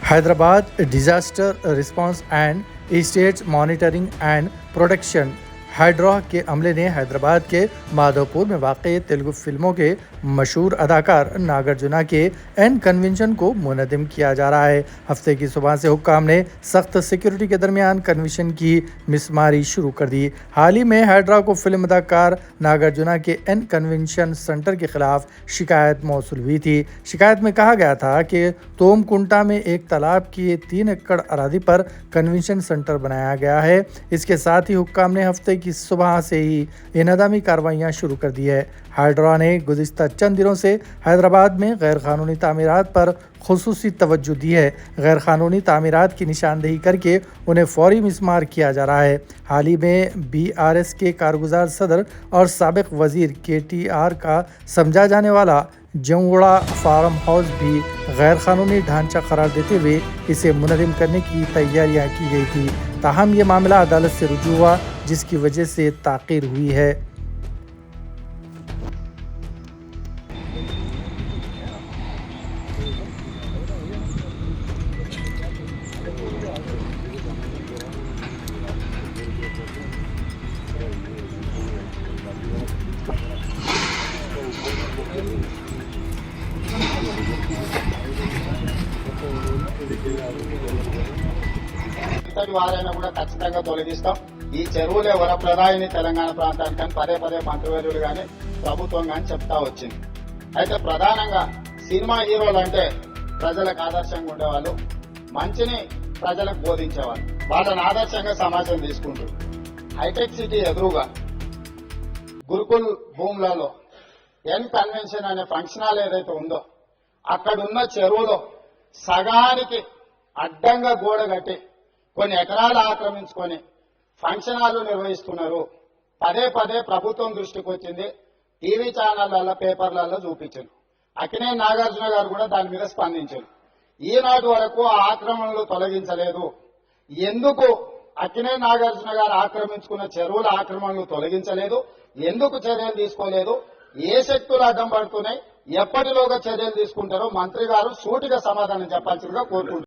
Hyderabad Disaster Response and States Monitoring and Protection hydra के अमले ने हैदराबाद के माधवपुर में वाक़ तेलुगु फिल्मों के मशहूर अदाकार नागार्जुना के एन कन्वेंशन को मुनद्दम किया जा रहा है। हफ्ते की सुबह से हुक्काम ने सख्त सिक्योरिटी के दरमियान कन्वेंशन की मिसमारी शुरू कर दी। हाल ही में हाइड्रा को फिल्म अदाकार नागार्जुना के एन कन्वेंशन सेंटर के खिलाफ शिकायत मौसूल हुई थी। शिकायत में कहा गया था कि तोमकुंटा में एक तालाब की 3 एकड़ अरादी पर कन्वेंशन सेंटर बनाया गया है। इसके साथ ही हुक्काम ने हफ्ते की सुबह से ही इनहदामी कार्रवाइयाँ शुरू कर दी है। हाइड्रा ने गुज़िश्ता चंद दिनों से हैदराबाद में गैर कानूनी तामीरात पर खुसूसी तवज्जो दी है। गैर कानूनी तामीरात की निशानदेही करके उन्हें फौरी मिसमार किया जा रहा है। हाल ही में BRS के कारगुजार सदर और साबिक वजीर KTR का समझा जाने वाला जंगोड़ा फार्म हाउस भी गैर कानूनी ढांचा करार देते हुए इसे मुनज़्ज़म करने की तैयारियां की गई थी। ताहम ये मामला अदालत से रुजू हुआ, जिसकी वजह से ताख़ीर हुई है। ఇంతటి వారైనా కూడా ఖచ్చితంగా తొలగిస్తాం. ఈ చెరువులే వరప్రదాయిని తెలంగాణ ప్రాంతానికి పదే పదే మంత్రివర్యులు కానీ ప్రభుత్వం కానీ చెప్తా వచ్చింది. అయితే ప్రధానంగా సినిమా హీరోలు అంటే ప్రజలకు ఆదర్శంగా ఉండేవాళ్ళు, మంచిని ప్రజలకు బోధించేవాళ్ళు. వాళ్ళని ఆదర్శంగా సమాజం తీసుకుంటారు. హైటెక్ సిటీ ఎదురుగా గురుకుల్ భూములలో ఎన్ కన్వెన్షన్ అనే ఫంక్షన్ హాల్ ఏదైతే ఉందో అక్కడున్న చెరువులో సగానికి అడ్డంగా గోడ కట్టి కొన్ని ఎకరాలు ఆక్రమించుకొని ఫంక్షన్ హాల్ నిర్వహిస్తున్నారు. పదే పదే ప్రభుత్వం దృష్టికి వచ్చింది. టీవీ ఛానళ్లలో పేపర్లలో చూపించారు. అక్కినేని నాగార్జున గారు కూడా దాని మీద స్పందించారు. ఈనాటి వరకు ఆ ఆక్రమణలు తొలగించలేదు. ఎందుకు అక్కినేని నాగార్జున గారు ఆక్రమించుకున్న చెరువుల ఆక్రమణలు తొలగించలేదు? ఎందుకు చర్యలు తీసుకోలేదు? ఏ శక్తులు అడ్డం పడుతున్నాయి? ఎప్పటిలోగా చర్యలు తీసుకుంటారో మంత్రి గారు సూటిగా సమాధానం చెప్పాల్సిందిగా కోరుకుంటున్నారు.